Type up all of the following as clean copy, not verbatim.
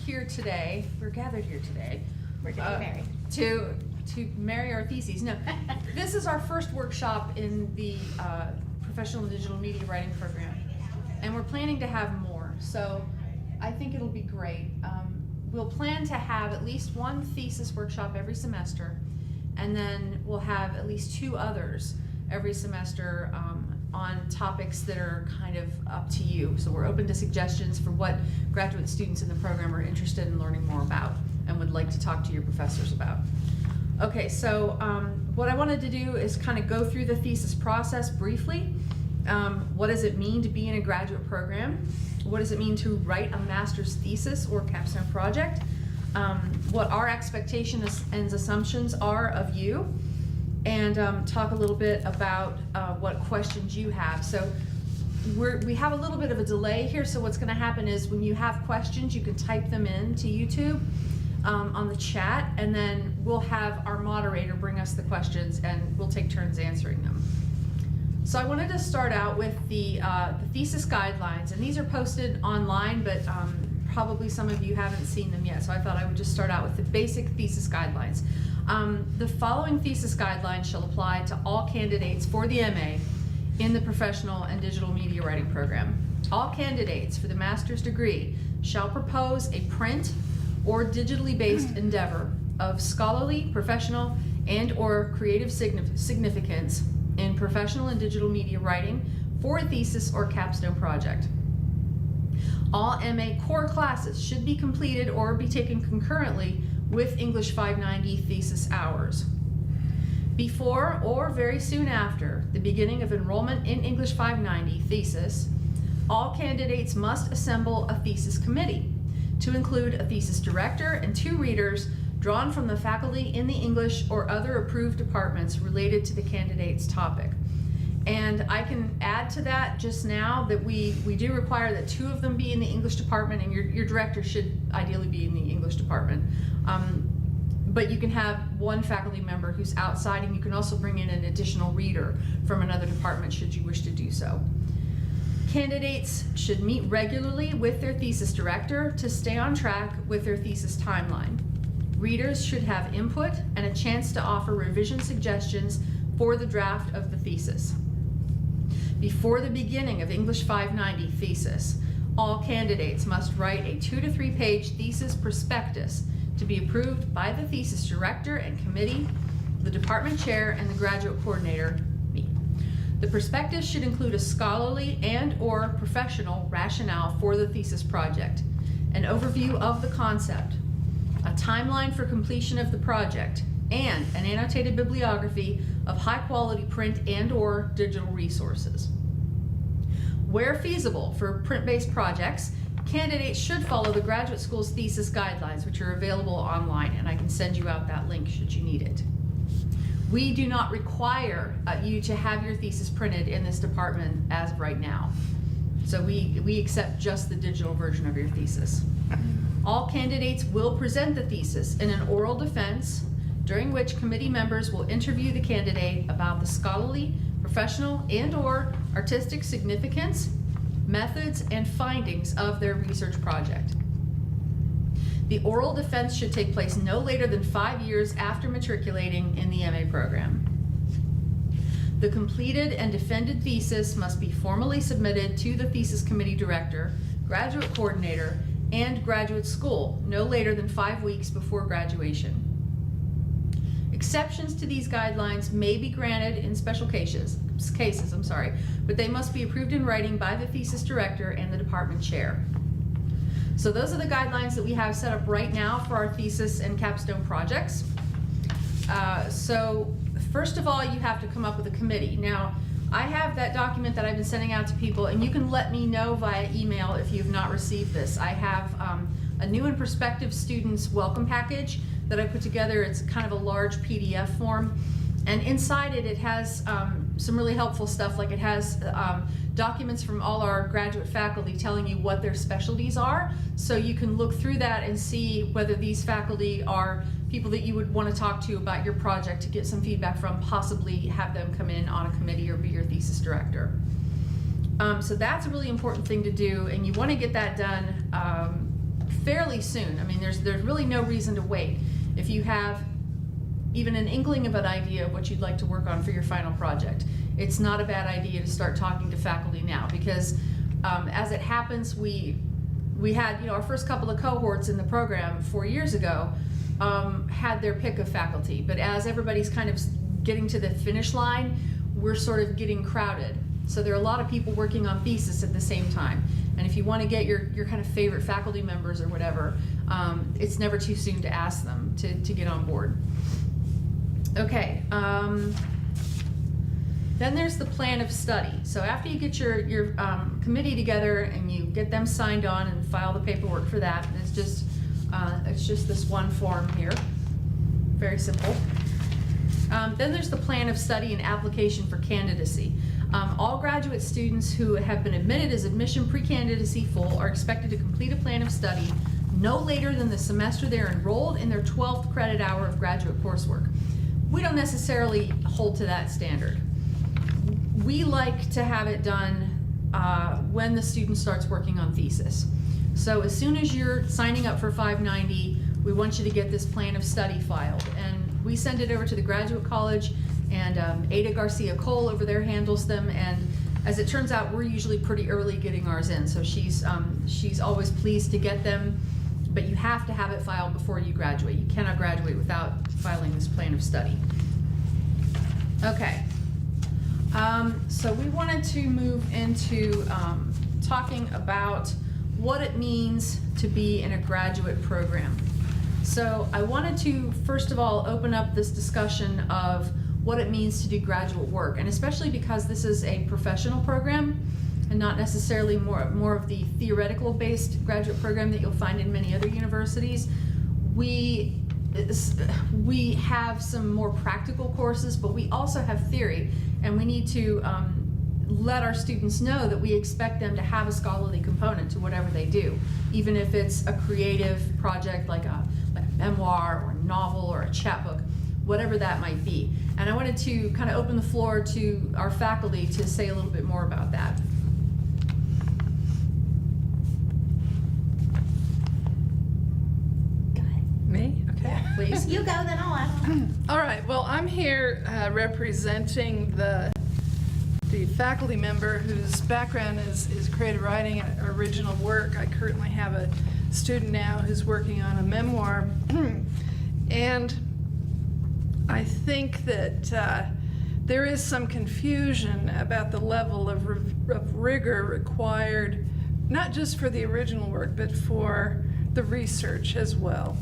here today, we're gathered here today. We're getting married. To marry our theses. No, this is our first workshop in the Professional and Digital Media Writing program. And we're planning to have more. So I think it'll be great. We'll plan to have at least one thesis workshop every semester. And then we'll have at least 2 others every semester on topics that are kind of up to you. So we're open to suggestions for what graduate students in the program are interested in learning more about and would like to talk to your professors about. Okay, so what I wanted to do is kind of go through the thesis process briefly. What does it mean to be in a graduate program? What does it mean to write a master's thesis or capstone project? What our expectations and assumptions are of you, and talk a little bit about what questions you have. So we have a little bit of a delay here, so what's gonna happen is when you have questions, you can type them in to YouTube on the chat, and then we'll have our moderator bring us the questions and we'll take turns answering them. So I wanted to start out with the thesis guidelines, and these are posted online, but probably some of you haven't seen them yet, so I thought I would just start out with the basic thesis guidelines. The following thesis guidelines shall apply to all candidates for the MA in the Professional and Digital Media Writing program. All candidates for the master's degree shall propose a print or digitally based endeavor of scholarly, professional, and/or creative significance in professional and digital media writing for a thesis or capstone project. All MA core classes should be completed or be taken concurrently with English 590 thesis hours. Before or very soon after the beginning of enrollment in English 590 thesis, all candidates must assemble a thesis committee to include a thesis director and 2 readers drawn from the faculty in the English or other approved departments related to the candidate's topic. And I can add to that just now that we do require that 2 of them be in the English department, and your director should ideally be in the English department. But you can have 1 faculty member who's outside, and you can also bring in an additional reader from another department should you wish to do so. Candidates should meet regularly with their thesis director to stay on track with their thesis timeline. Readers should have input and a chance to offer revision suggestions for the draft of the thesis. Before the beginning of English 590 thesis, all candidates must write a 2 to 3 page thesis prospectus to be approved by the thesis director and committee, the department chair, and the graduate coordinator, me. The prospectus should include a scholarly and/or professional rationale for the thesis project, an overview of the concept, a timeline for completion of the project, and an annotated bibliography of high-quality print and/or digital resources. Where feasible for print-based projects, candidates should follow the graduate school's thesis guidelines, which are available online, and I can send you out that link should you need it. We do not require you to have your thesis printed in this department as of right now. So we accept just the digital version of your thesis. All candidates will present the thesis in an oral defense, during which committee members will interview the candidate about the scholarly, professional, and/or artistic significance, methods, and findings of their research project. The oral defense should take place no later than 5 years after matriculating in the MA program. The completed and defended thesis must be formally submitted to the thesis committee director, graduate coordinator, and graduate school no later than 5 weeks before graduation. Exceptions to these guidelines may be granted in special cases, but they must be approved in writing by the thesis director and the department chair. So those are the guidelines that we have set up right now for our thesis and capstone projects. So first of all, you have to come up with a committee. Now, I have that document that I've been sending out to people, and you can let me know via email if you've not received this. I have a new and prospective students welcome package that I put together. It's kind of a large PDF form, and inside it has some really helpful stuff, like it has documents from all our graduate faculty telling you what their specialties are, so you can look through that and see whether these faculty are people that you would want to talk to about your project to get some feedback from, possibly have them come in on a committee or be your thesis director. So that's a really important thing to do, and you want to get that done fairly soon. I mean, there's really no reason to wait. If you have even an inkling of an idea of what you'd like to work on for your final project, it's not a bad idea to start talking to faculty now, because as it happens, we had, you know, our first couple of cohorts in the program 4 years ago had their pick of faculty, but as everybody's kind of getting to the finish line, we're sort of getting crowded. So there are a lot of people working on thesis at the same time. And if you want to get your kind of favorite faculty members or whatever, it's never too soon to ask them to get on board. Okay, then there's the plan of study. So after you get your committee together and you get them signed on and file the paperwork for that, it's just this one form here, very simple. Then there's the plan of study and application for candidacy. All graduate students who have been admitted as admission pre-candidacy full are expected to complete a plan of study no later than the semester they're enrolled in their 12th credit hour of graduate coursework. We don't necessarily hold to that standard. We like to have it done when the student starts working on thesis. So as soon as you're signing up for 590, we want you to get this plan of study filed. And we send it over to the graduate college, and Ada Garcia Cole over there handles them. And as it turns out, we're usually pretty early getting ours in. So she's always pleased to get them, but you have to have it filed before you graduate. You cannot graduate without filing this plan of study. Okay. So we wanted to move into talking about what it means to be in a graduate program. So I wanted to, first of all, open up this discussion of what it means to do graduate work, and especially because this is a professional program and not necessarily more of the theoretical-based graduate program that you'll find in many other universities. We have some more practical courses, but we also have theory, and we need to let our students know that we expect them to have a scholarly component to whatever they do, even if it's a creative project like a memoir or a novel or a chapbook, whatever that might be. And I wanted to kind of open the floor to our faculty to say a little bit more about that. Me? Okay. Yeah, please. You go, then I'll add. All right. Well, I'm here representing the faculty member whose background is creative writing and original work. I currently have a student now who's working on a memoir. And I think that there is some confusion about the level of rigor required, not just for the original work, but for the research as well.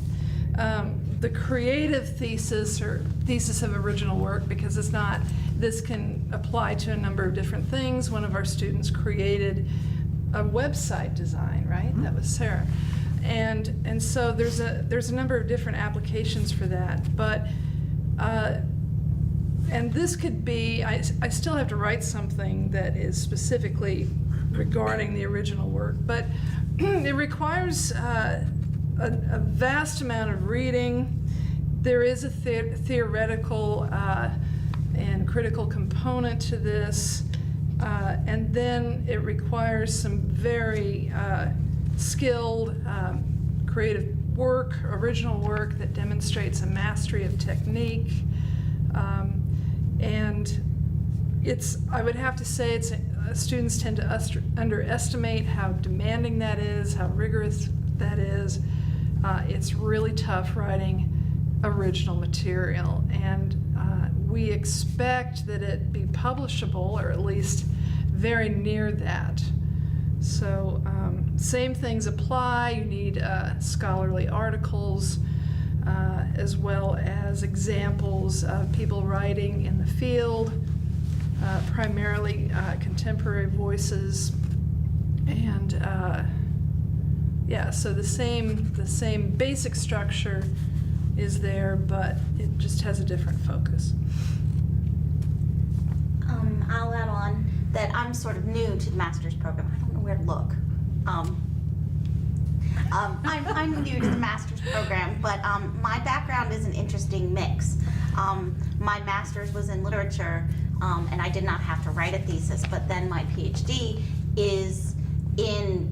The creative thesis or thesis of original work, because this can apply to a number of different things. One of our students created a website design, right? That was Sarah. And so there's a number of different applications for that. But and this could be, I still have to write something that is specifically regarding the original work, but it requires a vast amount of reading. There is a theoretical and critical component to this, and then it requires some very skilled creative work, original work that demonstrates a mastery of technique. And I would have to say students tend to underestimate how demanding that is, how rigorous that is. It's really tough writing original material, and we expect that it be publishable, or at least very near that. So same things apply. You need scholarly articles, as well as examples of people writing in the field, primarily contemporary voices, and yeah, so the same basic structure is there, but it just has a different focus. I'll add on that I'm sort of new to the master's program. I don't know where to look. I'm new to the master's program, but my background is an interesting mix. My master's was in literature, and I did not have to write a thesis, but then my PhD is in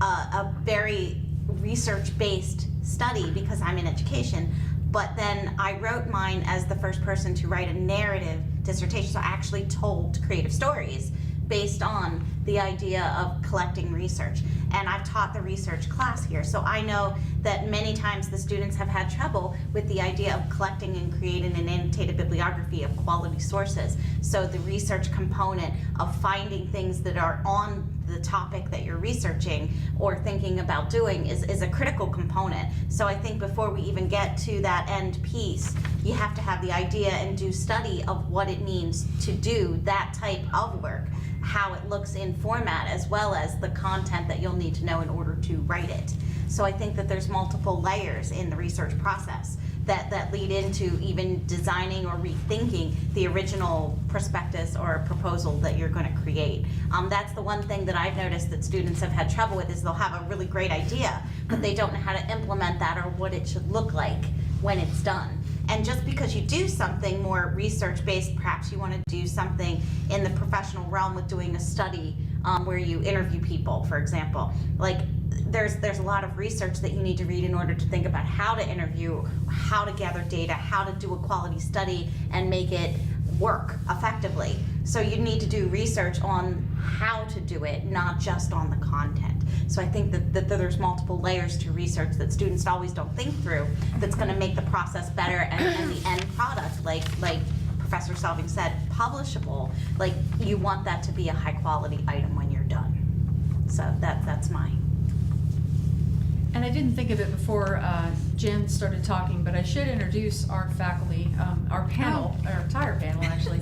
a very research-based study because I'm in education, but then I wrote mine as the first person to write a narrative dissertation, so I actually told creative stories based on the idea of collecting research. And I've taught the research class here, so I know that many times the students have had trouble with the idea of collecting and creating an annotated bibliography of quality sources. So the research component of finding things that are on the topic that you're researching or thinking about doing is a critical component. So I think before we even get to that end piece, you have to have the idea and do study of what it means to do that type of work, how it looks in format, as well as the content that you'll need to know in order to write it. So I think that there's multiple layers in the research process that lead into even designing or rethinking the original prospectus or proposal that you're going to create. That's the one thing that I've noticed that students have had trouble with, is they'll have a really great idea, but they don't know how to implement that or what it should look like when it's done. And just because you do something more research-based, perhaps you want to do something in the professional realm with doing a study where you interview people, for example. Like, there's a lot of research that you need to read in order to think about how to interview, how to gather data, how to do a quality study and make it work effectively. So you need to do research on how to do it, not just on the content. So I think that there's multiple layers to research that students always don't think through that's going to make the process better and the end product, like Professor Selving said, publishable. Like, you want that to be a high quality item when you're done. So that's mine. And I didn't think of it before Jen started talking, but I should introduce our faculty, our panel, our entire panel actually.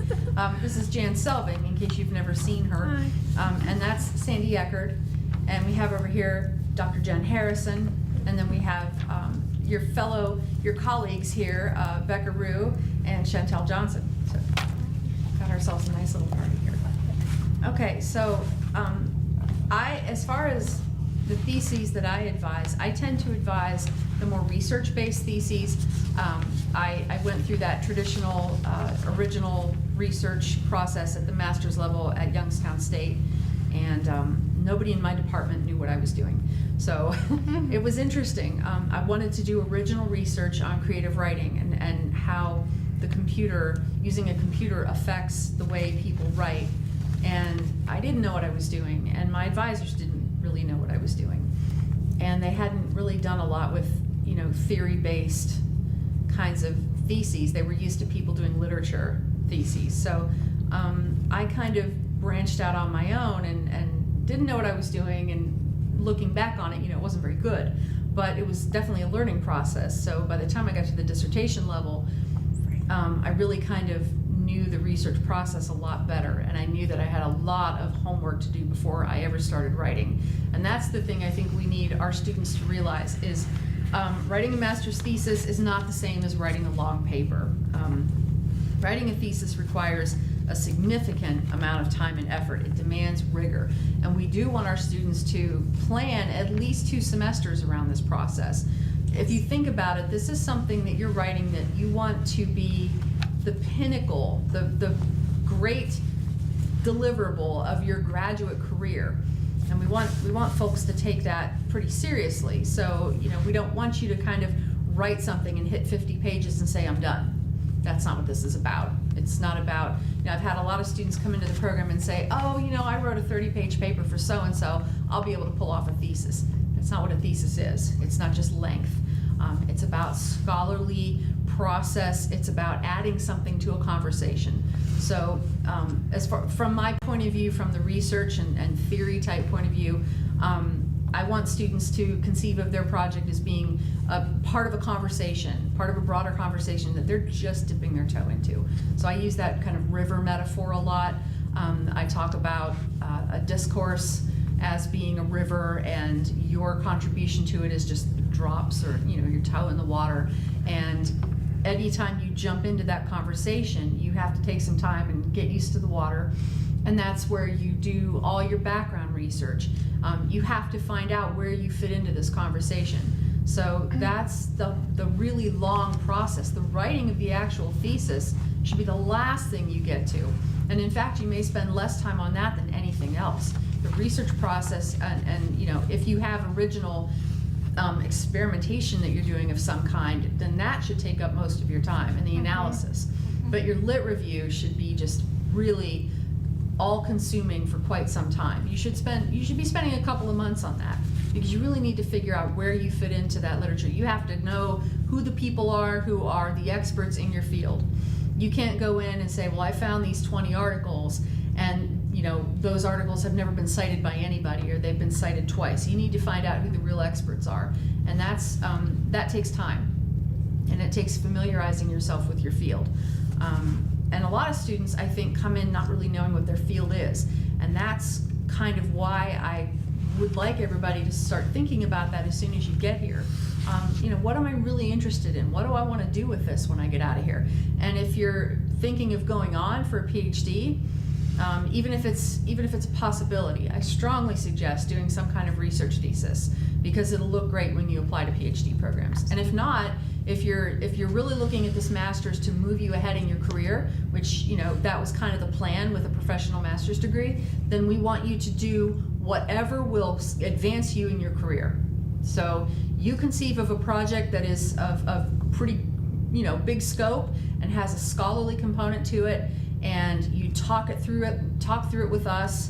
This is Jan Selving, in case you've never seen her. And that's Sandy Eckert. And we have over here Dr. Jen Harrison. And then we have your colleagues here, Becca Rue and Chantel Johnson. So got ourselves a nice little party here. Okay, so as far as the theses that I advise, I tend to advise the more research-based theses. I went through that traditional original research process at the master's level at Youngstown State, and nobody in my department knew what I was doing. So it was interesting. I wanted to do original research on creative writing and how the computer, using a computer, affects the way people write. And I didn't know what I was doing, and my advisors didn't really know what I was doing. And they hadn't really done a lot with, theory-based kinds of theses. They were used to people doing literature theses. So I kind of branched out on my own and didn't know what I was doing, and looking back on it, it wasn't very good. But it was definitely a learning process. So by the time I got to the dissertation level, I really kind of knew the research process a lot better, and I knew that I had a lot of homework to do before I ever started writing. And that's the thing I think we need our students to realize is writing a master's thesis is not the same as writing a long paper. Writing a thesis requires a significant amount of time and effort. It demands rigor, and we do want our students to plan at least 2 semesters around this process. If you think about it, this is something that you're writing that you want to be the pinnacle, the great deliverable of your graduate career. And we want folks to take that pretty seriously. So, we don't want you to kind of write something and hit 50 pages and say, I'm done. That's not what this is about. It's not about, I've had a lot of students come into the program and say, oh, I wrote a 30-page paper for so-and-so, I'll be able to pull off a thesis. That's not what a thesis is. It's not just length. It's about scholarly process. It's about adding something to a conversation. So from my point of view, from the research and theory type point of view, I want students to conceive of their project as being a part of a conversation, part of a broader conversation that they're just dipping their toe into. So I use that kind of river metaphor a lot. I talk about a discourse as being a river, and your contribution to it is just drops or your toe in the water. And anytime you jump into that conversation, you have to take some time and get used to the water. And that's where you do all your background research. You have to find out where you fit into this conversation. So that's the really long process. The writing of the actual thesis should be the last thing you get to. And in fact, you may spend less time on that than anything else. The research process, and if you have original experimentation that you're doing of some kind, then that should take up most of your time in the analysis. But your lit review should be just really all-consuming for quite some time. You should be spending a couple of months on that, because you really need to figure out where you fit into that literature. You have to know who the people are who are the experts in your field. You can't go in and say, well, I found these 20 articles, and those articles have never been cited by anybody, or they've been cited twice. You need to find out who the real experts are, and that takes time, and it takes familiarizing yourself with your field. And a lot of students, I think, come in not really knowing what their field is, and that's kind of why I would like everybody to start thinking about that as soon as you get here. What am I really interested in? What do I want to do with this when I get out of here? And if you're thinking of going on for a PhD, even if it's a possibility, I strongly suggest doing some kind of research thesis, because it'll look great when you apply to PhD programs. And if not, if you're really looking at this master's to move you ahead in your career, which that was kind of the plan with a professional master's degree, then we want you to do whatever will advance you in your career. So you conceive of a project that is of pretty big scope and has a scholarly component to it, and you talk through it with us,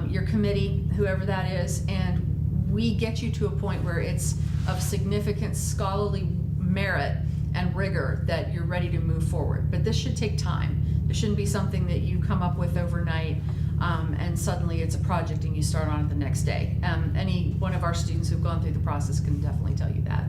your committee, whoever that is, and we get you to a point where it's of significant scholarly merit and rigor that you're ready to move forward. But this should take time. This shouldn't be something that you come up with overnight, and suddenly it's a project and you start on it the next day. Any one of our students who've gone through the process can definitely tell you that.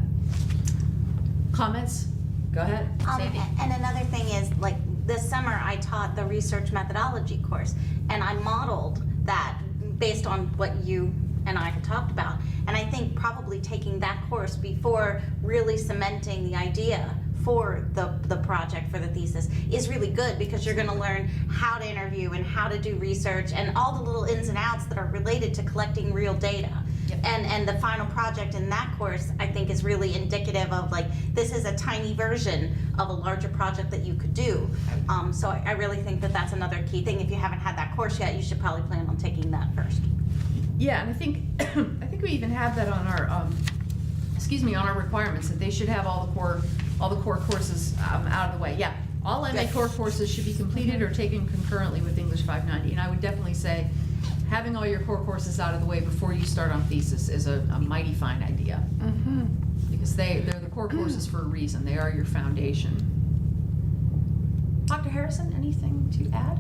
Comments? Go ahead, Sandy. And another thing is, like, this summer I taught the research methodology course, and I modeled that based on what you and I had talked about. And I think probably taking that course before really cementing the idea for the project, for the thesis, is really good, because you're going to learn how to interview and how to do research and all the little ins and outs that are related to collecting real data. Yep. And the final project in that course, I think, is really indicative of, like, this is a tiny version of a larger project that you could do. So I really think that that's another key thing. If you haven't had that course yet, you should probably plan on taking that first. Yeah, and I think we even have that on our on our requirements, that they should have all the core courses out of the way. Yeah, all MA core courses should be completed or taken concurrently with English 590, and I would definitely say having all your core courses out of the way before you start on thesis is a mighty fine idea. Because they're the core courses for a reason. They are your foundation. Dr. Harrison, anything to add?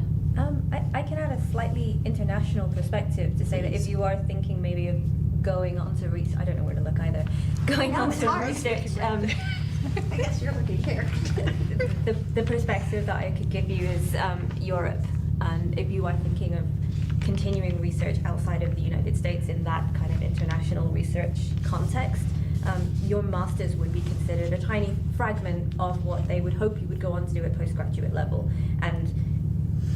I can add a slightly international perspective to say that if you are thinking maybe of going on to research, I don't know where to look either, going on to research, I guess you're looking here. the perspective that I could give you is Europe, and if you are thinking of continuing research outside of the United States in that kind of international research context, your master's would be considered a tiny fragment of what they would hope you would go on to do at postgraduate level. And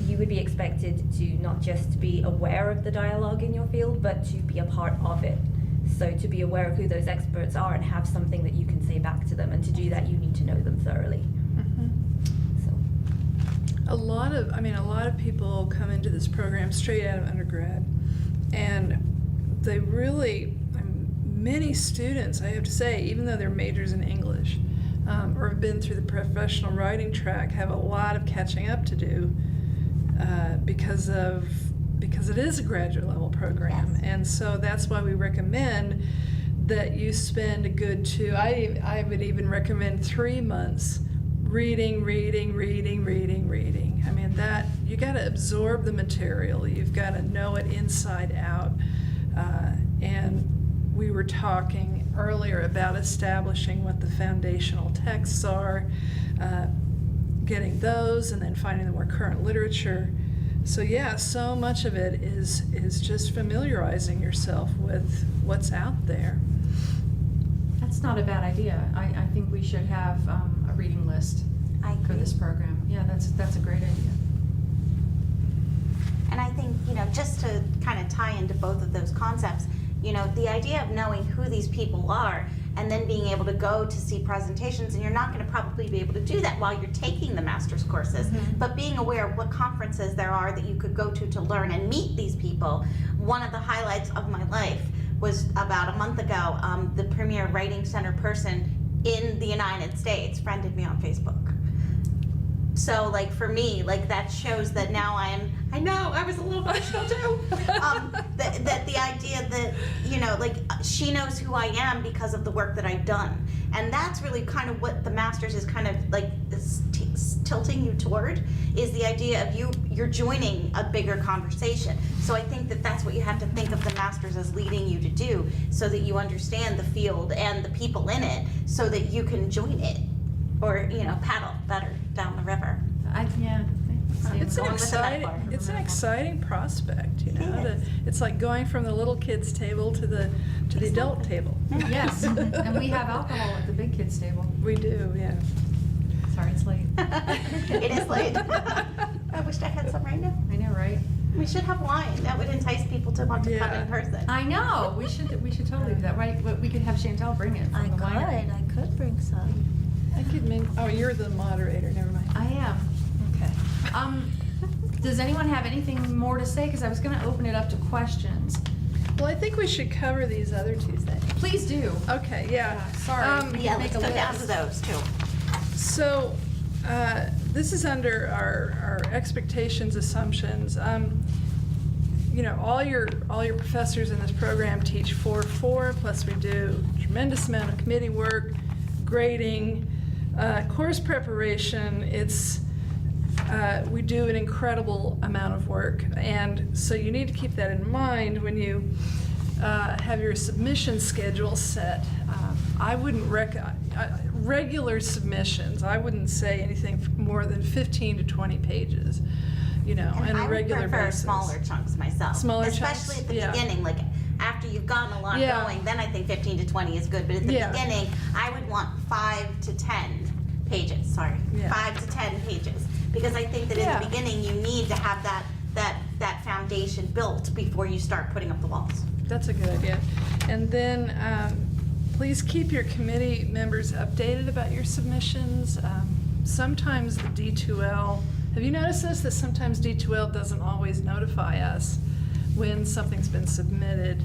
you would be expected to not just be aware of the dialogue in your field, but to be a part of it. So to be aware of who those experts are and have something that you can say back to them, and to do that you need to know them thoroughly. A lot of people come into this program straight out of undergrad, and they really, many students, I have to say, even though they're majors in English, or have been through the professional writing track, have a lot of catching up to do, because it is a graduate level program. Yes. And so that's why we recommend that you spend a good I would even recommend 3 months reading. I mean, that you got to absorb the material. You've got to know it inside out. And we were talking earlier about establishing what the foundational texts are, getting those, and then finding the more current literature. So yeah, so much of it is just familiarizing yourself with what's out there. That's not a bad idea. I think we should have a reading list for this program. Yeah, that's a great idea. And I think, just to kind of tie into both of those concepts, the idea of knowing who these people are and then being able to go to see presentations, and you're not going to probably be able to do that while you're taking the master's courses, but being aware of what conferences there are that you could go to learn and meet these people. One of the highlights of my life was about a month ago, the premier writing center person in the United States friended me on Facebook. So like for me, like that shows that now I know, I was a little emotional too. That the idea that, you know, like she knows who I am because of the work that I've done. And that's really kind of what the Masters is kind of like tilting you toward, is the idea of you're joining a bigger conversation. So I think that that's what you have to think of the Masters as leading you to do, so that you understand the field and the people in it, so that you can join it, or, you know, paddle better down the river. It's an Going with the exciting, metaphor. it's an exciting prospect, you know. It is. It's like going from the little kids table to the adult table. Yes, and we have alcohol at the big kids table. We do, yeah. Sorry, it's late. It is late. I wished I had some right now. I know, right? We should have wine. That would entice people to want to come Yeah. in person. I know, we should totally do that, right? But we could have Chantel bring it from the winery. I could bring some. I could oh, you're the moderator, never mind. I am. Okay. Does anyone have anything more to say? Because I was gonna open it up to questions. Well, I think we should cover these other two things. Please do. Okay, yeah. Yeah, sorry. Yeah, Make let's a go down to list. those too. So, this is under our expectations, assumptions. You know, all your professors in this program teach 4-4, plus we do a tremendous amount of committee work, grading, course preparation. We do an incredible amount of work, and so you need to keep that in mind when you have your submission schedule set. I wouldn't regular submissions, I wouldn't say anything more than 15 to 20 pages, you know, on a regular I would prefer basis. smaller chunks myself. Smaller Especially chunks, at the yeah. beginning, like after you've gotten a lot Yeah. going, then I think 15 to 20 is good. But at the Yeah. beginning, I would want 5 to 10 pages, sorry. Yeah. 5 to 10 pages. Because I think that in Yeah. the beginning, you need to have that foundation built before you start putting up the walls. That's a good idea. And then, please keep your committee members updated about your submissions. Sometimes the D2L, have you noticed this, that sometimes D2L doesn't always notify us when something's been submitted?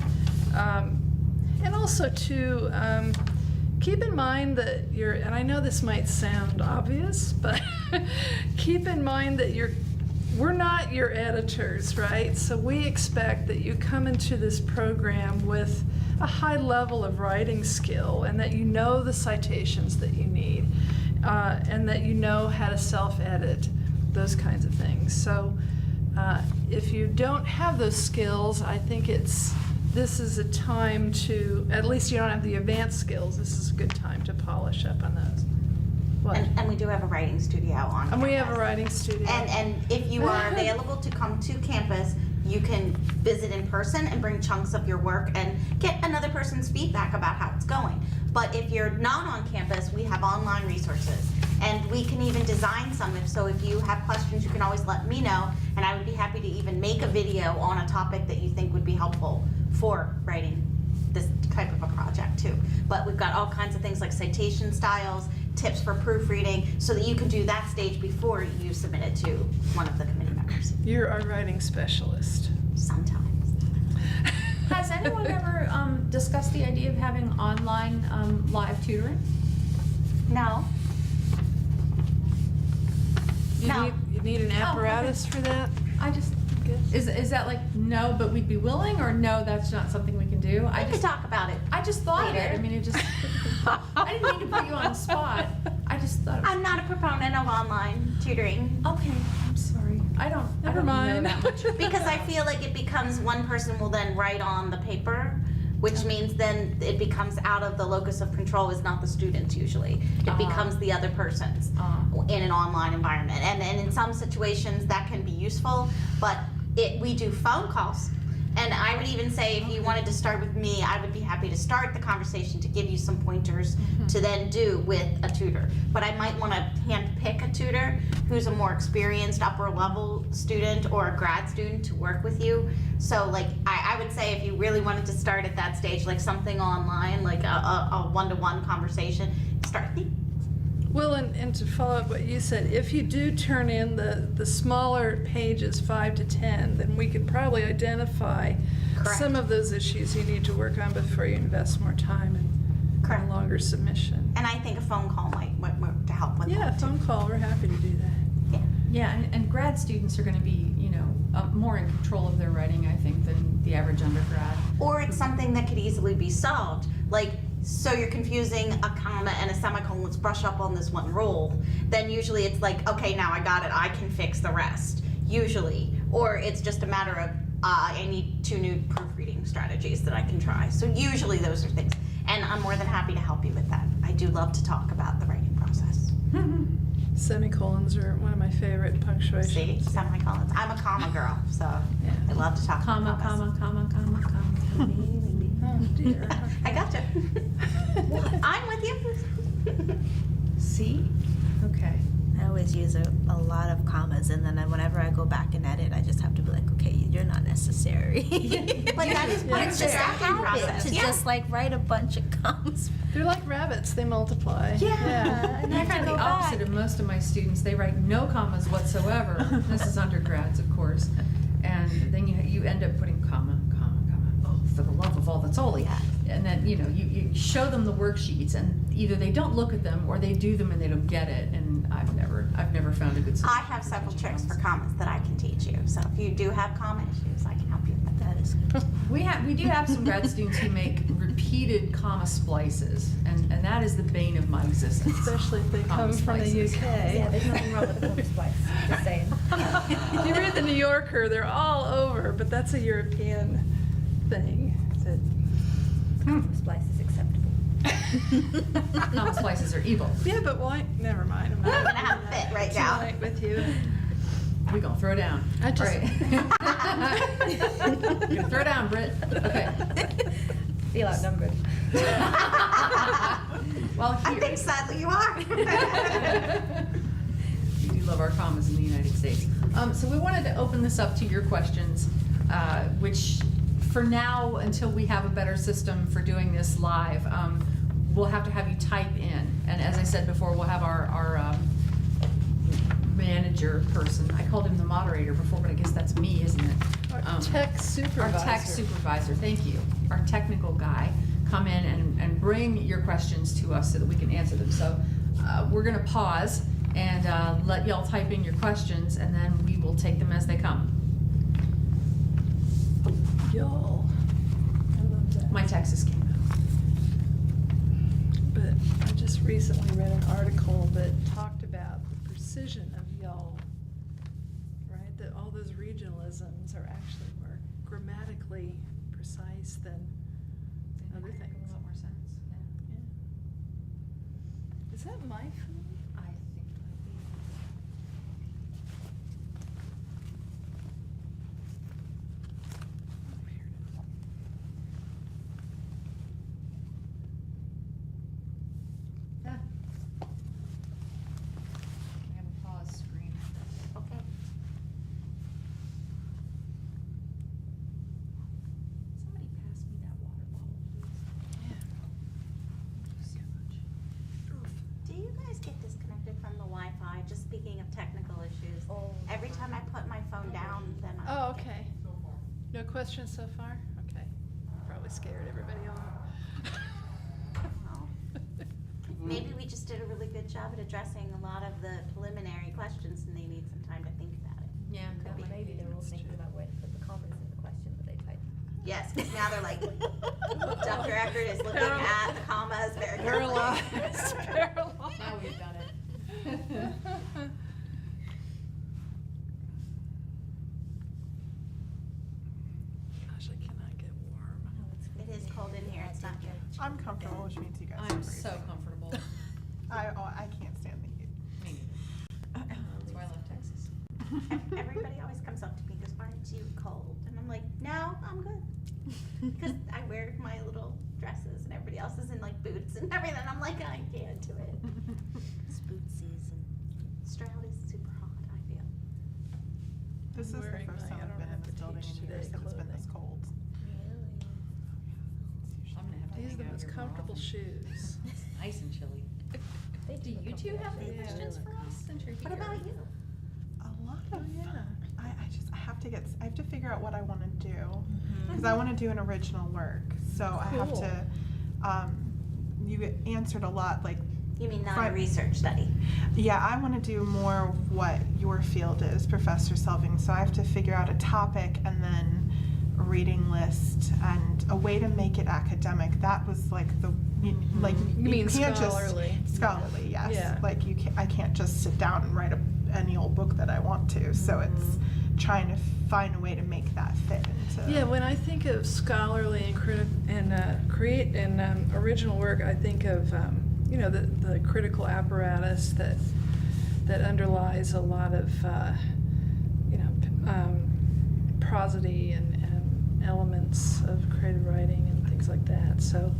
And also too, keep in mind that and I know this might sound obvious, but keep in mind that we're not your editors, right? So we expect that you come into this program with a high level of writing skill, and that you know the citations that you need, and that you know how to self-edit, those kinds of things. So if you don't have those skills, I think this is a time to, at least you don't have the advanced skills, this is a good time to polish up on those. What? And we do have a writing studio on And we have a campus. writing studio. And if you are available to come to campus, you can visit in person and bring chunks of your work and get another person's feedback about how it's going. But if you're not on campus, we have online resources. And we can even design some. If you have questions, you can always let me know. And I would be happy to even make a video on a topic that you think would be helpful for writing this type of a project too. But we've got all kinds of things like citation styles, tips for proofreading, so that you can do that stage before you submit it to one of the committee members. You're our writing specialist. Sometimes. Has anyone ever discussed the idea of having online live tutoring? No. No. You need an apparatus for that? I just, is that like, no, but we'd be willing, or no, that's not something we can do? We could talk about it. I just thought of it. later. I mean, it just, I didn't mean to put you on the spot. I just thought. I'm not a proponent of online tutoring Okay, I'm sorry. I don't Never know mind. that much. because I feel like it becomes one person will then write on the paper, which means then it becomes out of the locus of control is not the students usually. It becomes the other person's in an online environment. And in some situations that can be useful, but we do phone calls. And I would even say if you wanted to start with me, I would be happy to start the conversation to give you some pointers to then do with a tutor. But I might want to hand pick a tutor who's a more experienced upper level student or a grad student to work with you. So like I would say if you really wanted to start at that stage, like something online, like a one-to-one conversation, start with me. Well, and to follow up what you said, if you do turn in the smaller pages, 5 to 10, then we could probably identify Correct. some of those issues you need to work on before you invest more time in Correct. a longer submission. And I think a phone call might work to help with Yeah, that too. phone call, we're happy to do that. Yeah. Yeah, and grad students are going to be, more in control of their writing, I think, than the average undergrad. Or it's something that could easily be solved. Like, so you're confusing a comma and a semicolon, let's brush up on this one rule. Then usually it's like, okay, now I got it, I can fix the rest, usually. Or it's just a matter of, I need 2 new proofreading strategies that I can try. So usually those are things. And I'm more than happy to help you with that. I do love to talk about the writing process. Semicolons are one of my favorite See, punctuations. semicolons. I'm a comma girl, so Yeah. I love to talk Comma, about commas. comma, comma, comma, comma. Oh dear. I gotcha. I'm with you. See? Okay. I always use a lot of commas, and then whenever I go back and edit, I just have to be like, okay, you're not necessary. But that is part of It's the just a drafting habit process. to Yeah. just like write a bunch of commas. They're like rabbits, they multiply. Yeah. And I I'm have kind to of go the opposite back. of most of my students. They write no commas whatsoever. This is undergrads, of course. And then you end up putting comma, comma, comma. Oh, for the love of all that's holy. And then, you show them the worksheets, and either they don't look at them or they do them and they don't get it. And I've never found a good solution. I have several tricks for commas that I can teach you. So if you do have comma issues, I can help you with that. That is good. We do have some grad students who make repeated comma splices, and that is the bane of my existence. Especially if they Comma come from the splices. Yeah, UK. there's nothing wrong with the comma splice, just saying. You read the New Yorker, they're all over, but that's a European thing. That Comma splice is acceptable. Comma splices are evil. Yeah, but why? Never mind. I'm I'm not gonna have a fit right now. tonight with you. We gonna throw down. I just- All right. Gonna throw down, Britt. Okay. Feel outnumbered. Well, I here. think sadly you are. We do love our commas in the United States. So we wanted to open this up to your questions, which for now, until we have a better system for doing this live, we'll have to have you type in. And as I said before, we'll have our manager person. I called him the moderator before, but I guess that's me, isn't it? Our tech supervisor. Our tech supervisor, thank you. Our technical guy, come in and bring your questions to us so that we can answer them. So we're gonna pause and let y'all type in your questions, and then we will take them as they come. Y'all. I love that. My Texas came out. But I just recently read an article that talked about the precision of y'all, right? That all those regionalisms are actually more grammatically precise than other things. A lot more sense, yeah. Yeah. Is that my phone? I think it might be. Oh, here it is. Yeah. I have a pause screen. Okay. Somebody pass me that water bottle, please. Yeah. Thank you so much. Do you guys get disconnected from the Wi-Fi? Just speaking of technical issues. Oh. Every time I put my phone down, then I. Oh, okay. No questions so far? Okay. Probably scared everybody off. Well, maybe we just did a really good job at addressing a lot of the preliminary questions, and they need some time to think about it. Yeah, that might Maybe be. they're all thinking about where to put the commas in the question that they type. Yes, because now they're like, Dr. Eckert is looking at the commas very carefully. Paralyzed. Paralyzed. Now we've done it. Gosh, I cannot get warm. It is cold in here, it's not good. I'm comfortable, which means you guys I'm are so freezing. comfortable. I can't stand the heat. Me neither. That's why I love Texas. Everybody always comes up to me and goes, aren't you cold? And I'm like, no, I'm good. Because I wear my little dresses and everybody else is in like boots and everything. I'm like, I can't do it. It's boot season. Stroud is super hot, I feel. This is the wearing first my- time I I've don't been in have this to building teach in years today that it's been this clothing. cold. I'm gonna have to These are hang the out most here more comfortable often. shoes. It's nice and chilly. They Do you two have any Yeah. questions for us since you're here? What about you? A lot Oh, of, yeah. I I have to figure out what I want to do, because I want to do an original work. So I have Cool. to. You answered a lot, like. You mean not a Right. research study? Yeah, I want to do more of what your field is, Professor Selving. So I have to figure out a topic and then a reading list and a way to make it academic. That was like like You mean can't scholarly. Just, scholarly, yes. Yeah. Like I can't just sit down and write any old book that I want to. So it's trying to find a way to make that fit into. Yeah, when I think of scholarly and original work, I think of the critical apparatus that underlies a lot of prosody and elements of creative writing and things like that. So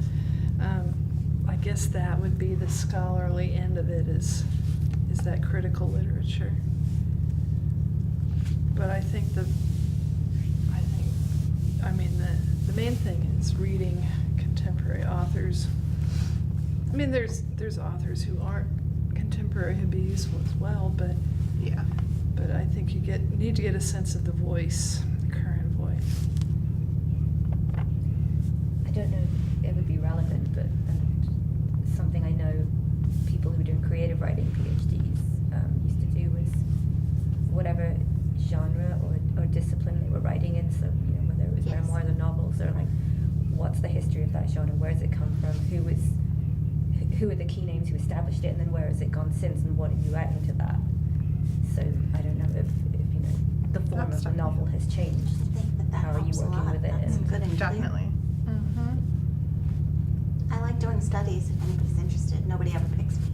I guess that would be the scholarly end of it is that critical literature. But I think the main thing is reading contemporary authors. I mean, there's authors who aren't contemporary who'd be useful as well, but Yeah. I think you need to get a sense of the voice, the current voice. I don't know if it would be relevant, but something I know people who are doing creative writing PhDs used to do was whatever genre or discipline they were writing in, so whether it was Yes. memoirs or novels, or like what's the history of that genre, where does it come from, who are the key names who established it, and then where has it gone since, and what did you add into that? So I don't know if the form That's of the novel has changed. I think that How are you helps a working lot. with it? That's And- good and clear. Definitely. I like doing studies if anybody's interested. Nobody ever picks me.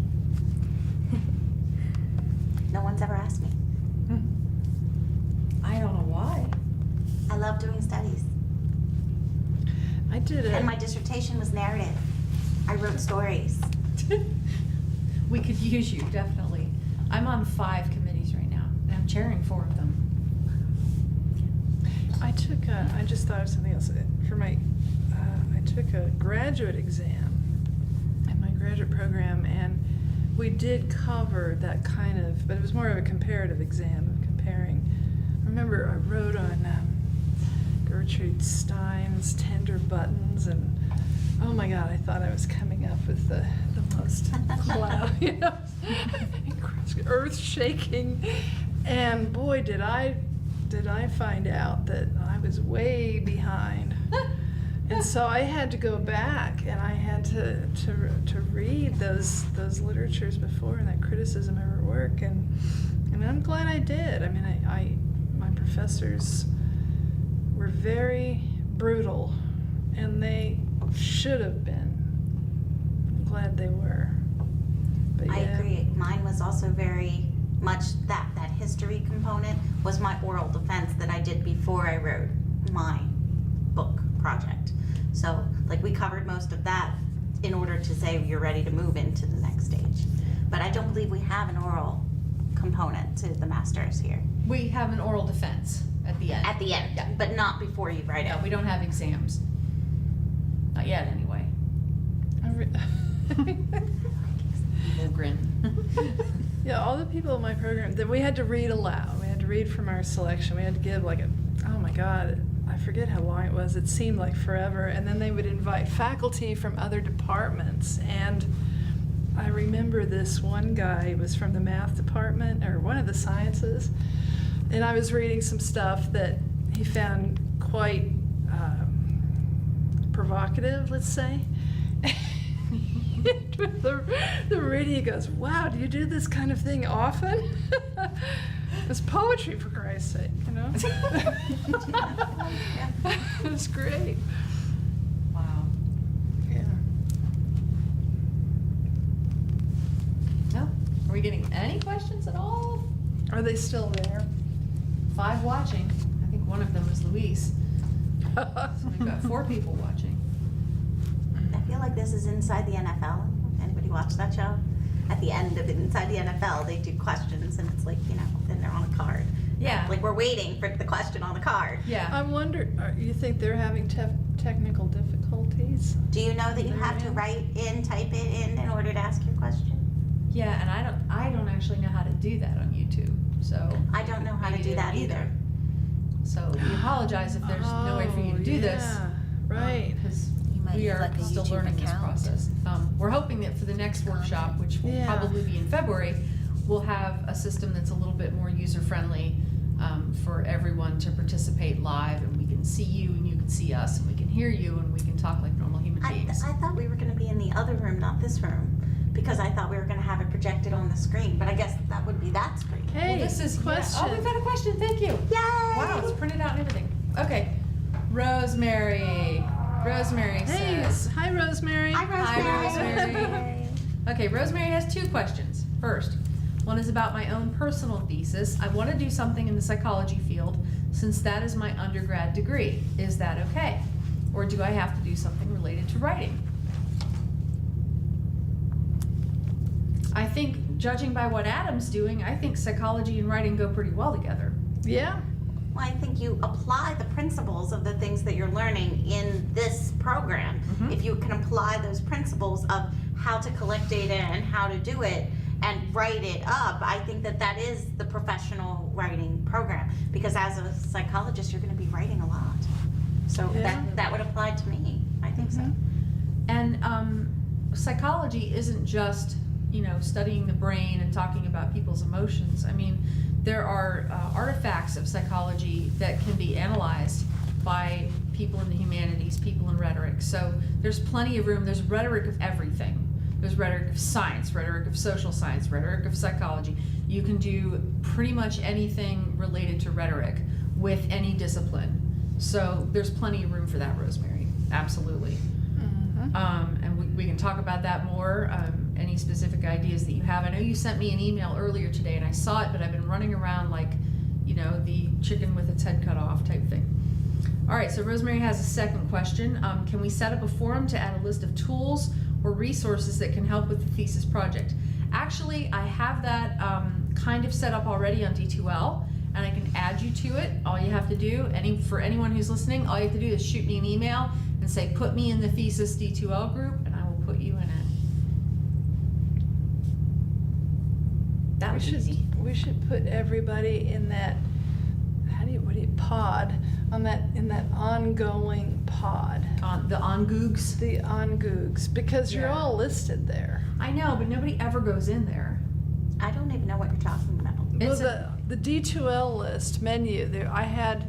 No one's ever asked me. I don't know why. I love doing studies. I did And it. my dissertation was narrative. I wrote stories. We could use you, definitely. I'm on 5 committees right now, and I'm chairing 4 of them. I just thought of something else. For my, I took a graduate exam in my graduate program, and we did cover that kind of, but it was more of a comparative exam of comparing. I remember I wrote on Gertrude Stein's Tender Buttons, and oh my God, I thought I was coming up with the most earth-shaking, and boy, did I find out that I was way behind. And so I had to go back, and I had to read those literatures before and that criticism of her work, and I'm glad I did. I mean, my professors were very brutal, and they should have been. I'm glad they were. But I yeah. agree. Mine was also very much that history component was my oral defense that I did before I wrote my book project. So like we covered most of that in order to say you're ready to move into the next stage. But I don't believe we have an oral component to the masters here. We have an oral defense at the end. At the end, Yeah. but not before you write it. No, we don't have exams. Not yet, anyway. Evil grin. Yeah, all the people in my program, that we had to read aloud. We had to read from our selection. We had to give oh my God, I forget how long it was. It seemed like forever. And then they would invite faculty from other departments. And I remember this one guy was from the math department, or one of the sciences. And I was reading some stuff that he found quite provocative, let's say. The reading, goes, wow, do you do this kind of thing often? It's poetry, for Christ's sake, It was great. Wow. Yeah. No? Are we getting any questions at all? Are they still there? 5 watching. I think one of them is Luis. So we've got 4 people watching. I feel like this is Inside the NFL. Anybody watch that show? At the end of Inside the NFL, they do questions, and it's like, then they're on a card. Yeah. Like we're waiting for the question on the card. Yeah. I wonder, you think they're having technical difficulties? Do you know that you have to type it in order to ask your question? Yeah, and I don't actually know how to do that on YouTube. So I don't know how to maybe do they that don't either. So we apologize if there's no way for you to do this. Yeah, right. Because You might we need are like a still YouTube learning this account. process. We're hoping that for the next workshop, which will Yeah. probably be in February, we'll have a system that's a little bit more user-friendly for everyone to participate live, and we can see you and you can see us, and we can hear you and we can talk like normal human beings. I thought we were gonna be in the other room, not this room, because I thought we were gonna have it projected on the screen, but I guess that would be that screen. Hey, Well, this is question. Oh, we've got a question. Thank you. Yay! Wow, it's printed out and everything. Okay, Rosemary. Rosemary Hey, says. hi Rosemary. Hi, Rosemary. Rosemary. Okay, Rosemary has 2 questions. First, one is about my own personal thesis. I want to do something in the psychology field since that is my undergrad degree. Is that okay? Or do I have to do something related to writing? I think, judging by what Adam's doing, I think psychology and writing go pretty well together. Yeah. Well, I think you apply the principles of the things that you're learning in this program. Mhm. If you can apply those principles of how to collect data and how to do it and write it up, I think that that is the professional writing program. Because as a psychologist, you're going to be writing a lot. So Yeah. that would apply to me. I think so. And psychology isn't just, studying the brain and talking about people's emotions. I mean, there are artifacts of psychology that can be analyzed by people in the humanities, people in rhetoric. So there's plenty of room. There's rhetoric of everything. There's rhetoric of science, rhetoric of social science, rhetoric of psychology. You can do pretty much anything related to rhetoric with any discipline. So there's plenty of room for that, Rosemary. Absolutely. And we can talk about that more. Any specific ideas that you have. I know you sent me an email earlier today and I saw it, but I've been running around like, the chicken with its head cut off type thing. All right, so Rosemary has a second question. Can we set up a forum to add a list of tools or resources that can help with the thesis project? Actually, I have that kind of set up already on D2L, and I can add you to it. All you have to do, for anyone who's listening, all you have to do is shoot me an email and say, put me in the thesis D2L group, and I will put you in it. That was easy. We should put everybody in that, pod, in that ongoing pod. On the on-googs. The on-googs, because you're Yeah. all listed there. I know, but nobody ever goes in there. I don't even know what you're talking about. Well, It's the D2L list menu, there, I had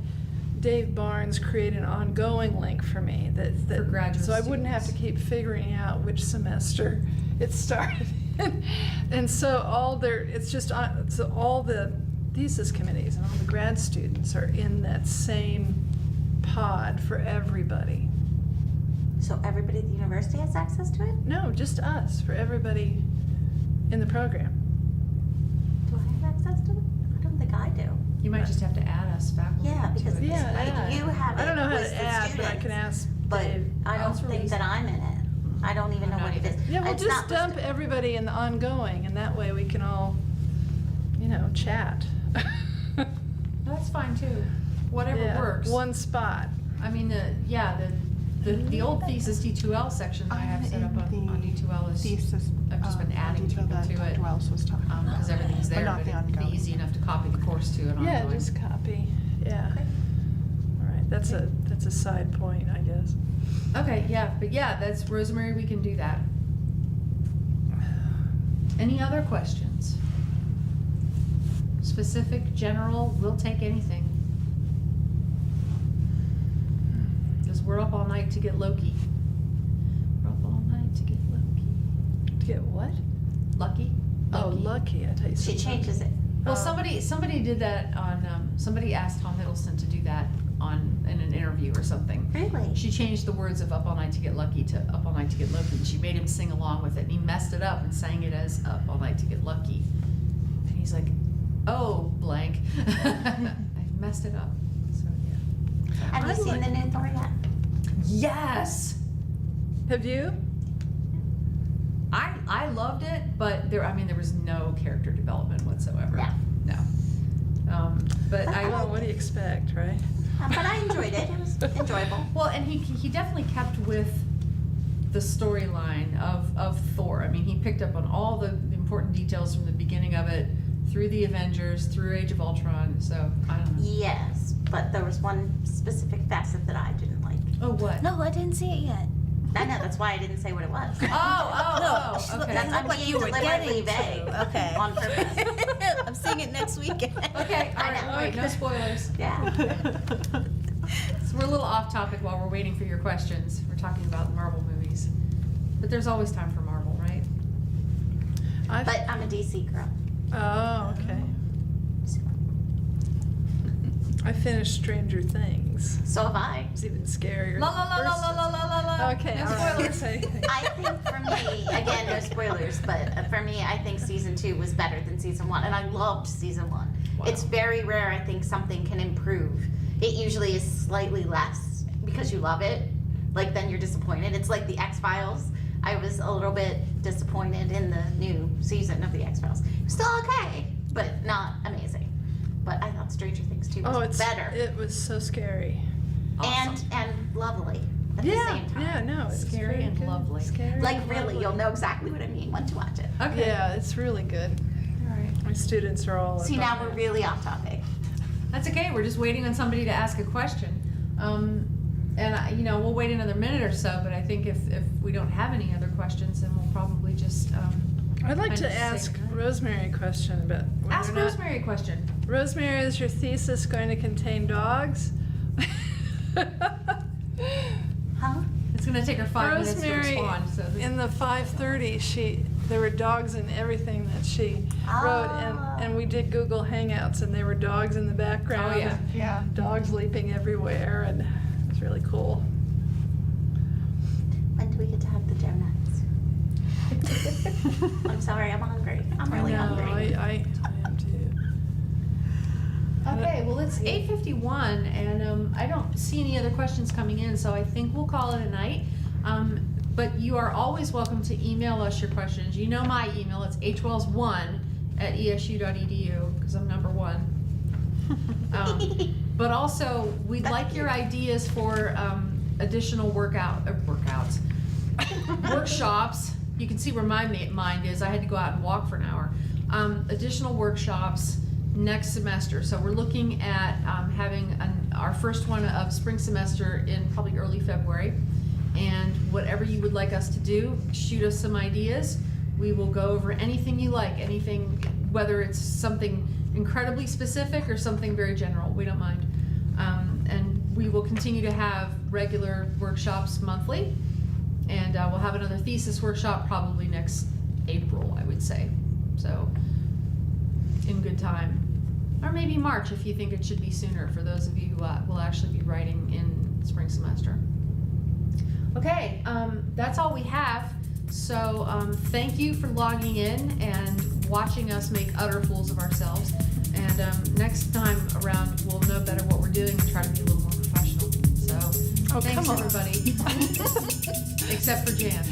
Dave Barnes create an ongoing link for me that For graduate so I wouldn't have to students. keep figuring out which semester it started in. And so so all the thesis committees and all the grad students are in that same pod for everybody. So everybody at the university has access to it? No, just us, for everybody in the program. Do I have access to it? I don't think I do. You might just have to add us faculty Yeah, to because it. Yeah, like, add. you have I don't know it how with to the add, but I can students, ask But Dave. I don't That's think released. that I'm in it. I don't even I'm know not what it either. is. Yeah, we'll It's just not dump listed. everybody in the ongoing, and that way we can all, chat. That's fine too. Whatever Yeah, works. One spot. I mean, the old thesis D2L section that I have set up on D2L is, thesis. I've just been adding detail people that to it. Dr. Wells was talking about. because everything's But there, not but the it'd be ongoing. easy enough to copy the course to an Yeah, ongoing. just copy, yeah. Okay. All right, that's a side point, I guess. Okay, yeah, but yeah, that's Rosemary, we can do that. Any other questions? Specific, general, we'll take anything. Because we're up all night to get Loki. We're up all night to get Loki. To get what? Lucky? Oh, lucky, I tell you. She changes it. Well, Oh. somebody did that on, somebody asked Tom Hiddleston to do that in an interview or something. Really? She changed the words of Up All Night to Get Lucky to Up All Night to Get Loki, and she made him sing along with it, and he messed it up and sang it as Up All Night to Get Lucky. And he's like, oh, blank. I messed it up. So, yeah. Have you seen the new Thor yet? Yes! Have you? I loved it, but there was no character development whatsoever. No. No. But Well, what do you expect, right? But I enjoyed it. It was enjoyable. Well, and he definitely kept with the storyline of Thor. I mean, he picked up on all the important details from the beginning of it through the Avengers, through Age of Ultron. So I don't know. Yes, but there was one specific facet that I didn't like. Oh, what? No, I didn't see it yet. I know, that's why I didn't say what it was. Oh, okay. That's, I'm Like being you were deliberately getting vague. to. Okay. On purpose. I'm seeing it next weekend. Okay, all I right, know. wait, no spoilers. Yeah. So we're a little off topic while we're waiting for your questions. We're talking about Marvel movies. But there's always time for Marvel, right? But I'm a DC girl. Oh, okay. I finished Stranger Things. So have I. It's even scarier. La la la la la la la la la. Okay, No all right. spoilers. Say anything. I think for me, again, no spoilers, but for me, I think season 2 was better than season 1, and I loved season 1. Wow. It's very rare, I think, something can improve. It usually is slightly less because you love it, like then you're disappointed. It's like the X-Files. I was a little bit disappointed in the new season of the X-Files. Still okay, but not amazing. But I thought Stranger Things 2 was better It was so scary. Awesome. and lovely at the Yeah, same time. yeah, no, it's Scary very and good. lovely. Scary Like and really, lovely. you'll know exactly what I mean once you watch it. Okay. Yeah, it's really good. All right. My students are all. See, now about we're it. really off topic. That's okay. We're just waiting on somebody to ask a question. We'll wait another minute or so, but I think if we don't have any other questions, then we'll probably just, I'd like kind to of ask say that. Rosemary a question about whether ask or not. Rosemary a question. Rosemary, is your thesis going to contain dogs? Huh? It's gonna take her 5 minutes to Rosemary, respond, so. in the 5:30, there were dogs in everything that she wrote, and we did Google Hangouts, and there were dogs in the background. Oh, yeah. and Yeah. Dogs leaping everywhere, and it was really cool. When do we get to have the donuts? I'm sorry, I'm hungry. I'm really I know, hungry. I am too. Okay, well, it's 8:51, and I don't see any other questions coming in, so I think we'll call it a night. But you are always welcome to email us your questions. You know my email, it's hwells1@esu.edu, because I'm number 1. But also, we'd That's like your cute. ideas for additional workouts. Workshops. You can see where my mind is. I had to go out and walk for an hour. Additional workshops next semester. So we're looking at having our first one of spring semester in probably early February. And whatever you would like us to do, shoot us some ideas. We will go over anything you like, anything, whether it's something incredibly specific or something very general. We don't mind. And we will continue to have regular workshops monthly. And we'll have another thesis workshop probably next April, I would say. So, in good time. Or maybe March if you think it should be sooner for those of you who will actually be writing in spring semester. Okay, that's all we have. So thank you for logging in and watching us make utter fools of ourselves. And next time around, we'll know better what we're doing and try to be a little more professional. So thanks, come on. everybody. Except for Jan.